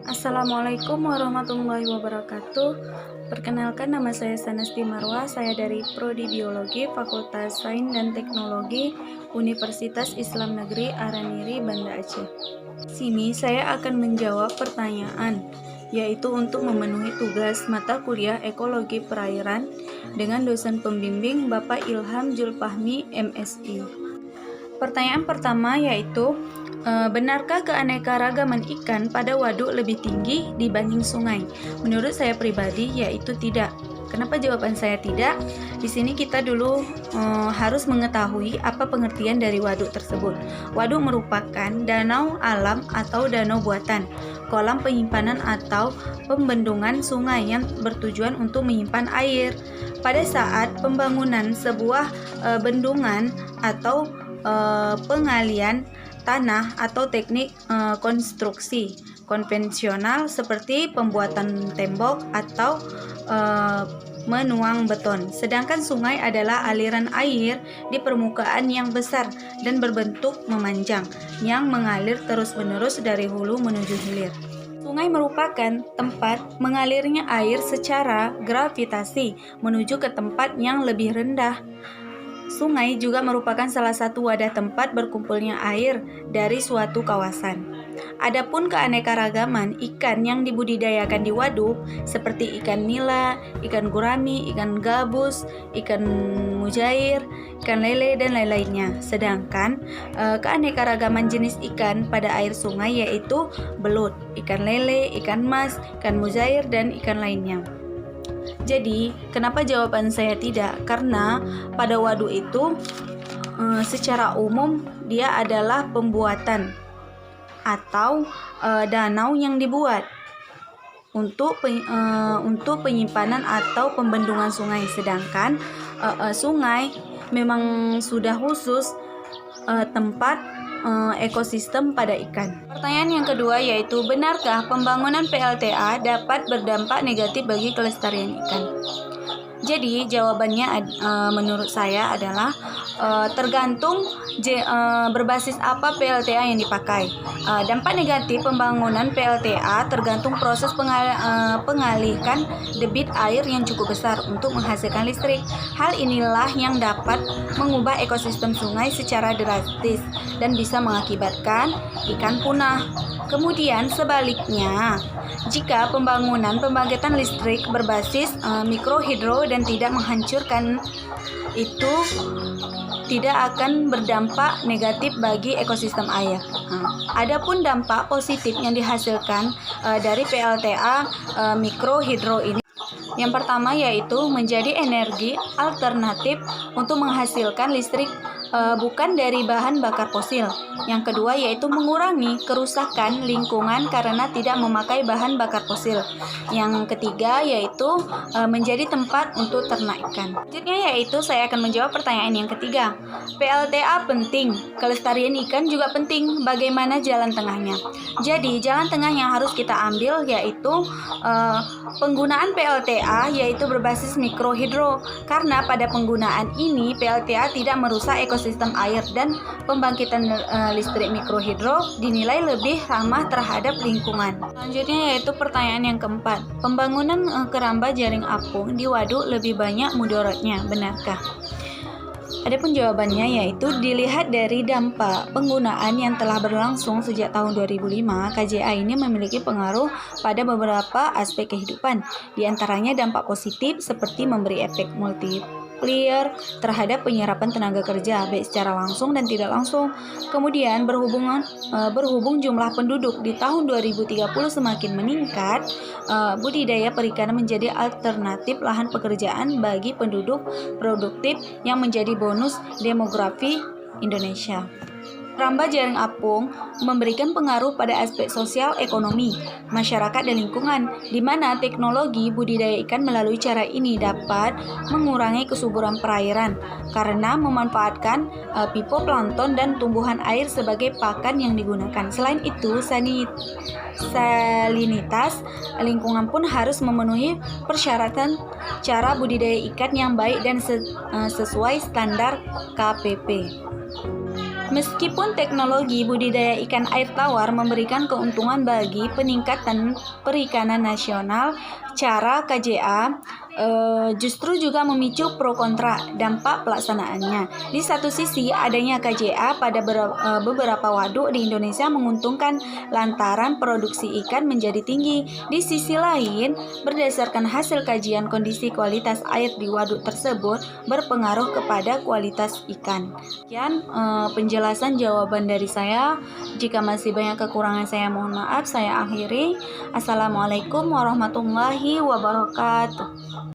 Assalamualaikum warahmatullahi wabarakatuh. Perkenalkan, nama saya Sanasti Marwah. Saya dari Prodi Biologi Fakultas Sains dan Teknologi Universitas Islam Negeri Araniri, Banda Aceh. Sini saya akan menjawab pertanyaan, yaitu untuk memenuhi tugas mata kuliah Ekologi Perairan dengan dosen pembimbing Bapak Ilham Julfahmi, MSI. Pertanyaan pertama yaitu, benarkah keanekaragaman ikan pada waduk lebih tinggi dibanding sungai? Menurut saya pribadi, yaitu tidak. Kenapa jawaban saya tidak? Di sini kita dulu harus mengetahui apa pengertian dari waduk tersebut. Waduk merupakan danau alam atau danau buatan, kolam penyimpanan atau pembendungan sungai yang bertujuan untuk menyimpan air. Pada saat pembangunan sebuah bendungan atau pengalian tanah atau teknik konstruksi konvensional seperti pembuatan tembok atau menuang beton. Sedangkan sungai adalah aliran air di permukaan yang besar dan berbentuk memanjang yang mengalir terus-menerus dari hulu menuju hilir. Sungai merupakan tempat mengalirnya air secara gravitasi menuju ke tempat yang lebih rendah. Sungai juga merupakan salah satu wadah tempat berkumpulnya air dari suatu kawasan. Adapun keanekaragaman ikan yang dibudidayakan di waduk seperti ikan nila, ikan gurami, ikan gabus, ikan mujair, ikan lele, dan lain-lainnya. Sedangkan keanekaragaman jenis ikan pada air sungai yaitu belut, ikan lele, ikan mas, ikan mujair, dan ikan lainnya. Jadi, kenapa jawaban saya tidak? Karena pada waduk itu secara umum dia adalah pembuatan atau danau yang dibuat untuk penyimpanan atau pembendungan sungai. Sedangkan sungai memang sudah khusus tempat ekosistem pada ikan. Pertanyaan yang kedua yaitu, benarkah pembangunan PLTA dapat berdampak negatif bagi kelestarian ikan? Jadi jawabannya menurut saya adalah tergantung berbasis apa PLTA yang dipakai. Dampak negatif pembangunan PLTA tergantung proses pengalihan debit air yang cukup besar untuk menghasilkan listrik. Hal inilah yang dapat mengubah ekosistem sungai secara drastis dan bisa mengakibatkan ikan punah. Kemudian sebaliknya, jika pembangunan pembangkitan listrik berbasis mikrohidro dan tidak menghancurkan, itu tidak akan berdampak negatif bagi ekosistem air. Adapun dampak positif yang dihasilkan dari PLTA mikrohidro ini, yang pertama yaitu menjadi energi alternatif untuk menghasilkan listrik bukan dari bahan bakar fosil. Yang kedua yaitu mengurangi kerusakan lingkungan karena tidak memakai bahan bakar fosil. Yang ketiga yaitu menjadi tempat untuk ternak ikan. Selanjutnya yaitu saya akan menjawab pertanyaan yang ketiga. PLTA penting, kelestarian ikan juga penting. Bagaimana jalan tengahnya? Jadi jalan tengah yang harus kita ambil yaitu penggunaan PLTA yaitu berbasis mikrohidro, karena pada penggunaan ini PLTA tidak merusak ekosistem air dan pembangkitan listrik mikrohidro dinilai lebih ramah terhadap lingkungan. Selanjutnya yaitu pertanyaan yang keempat. Pembangunan keramba jaring apung di waduk lebih banyak mudaratnya, benarkah? Adapun jawabannya yaitu dilihat dari dampak penggunaan yang telah berlangsung sejak tahun 2005, KJA ini memiliki pengaruh pada beberapa aspek kehidupan. Di antaranya dampak positif seperti memberi efek multiplier terhadap penyerapan tenaga kerja baik secara langsung dan tidak langsung. Kemudian berhubung jumlah penduduk di tahun 2030 semakin meningkat, budidaya perikanan menjadi alternatif lahan pekerjaan bagi penduduk produktif yang menjadi bonus demografi Indonesia. Keramba jaring apung memberikan pengaruh pada aspek sosial ekonomi, masyarakat dan lingkungan, di mana teknologi budidaya ikan melalui cara ini dapat mengurangi kesuburan perairan karena memanfaatkan fitoplankton dan tumbuhan air sebagai pakan yang digunakan. Selain itu, salinitas lingkungan pun harus memenuhi persyaratan cara budidaya ikan yang baik dan sesuai standar KPP. Meskipun teknologi budidaya ikan air tawar memberikan keuntungan bagi peningkatan perikanan nasional, cara KJA justru juga memicu pro kontra dampak pelaksanaannya. Di satu sisi, adanya KJA pada beberapa waduk di Indonesia menguntungkan lantaran produksi ikan menjadi tinggi. Di sisi lain, berdasarkan hasil kajian kondisi kualitas air di waduk tersebut berpengaruh kepada kualitas ikan. Sekian penjelasan jawaban dari saya. Jika masih banyak kekurangan saya mohon maaf. Saya akhiri. Assalamualaikum warahmatullahi wabarakatuh.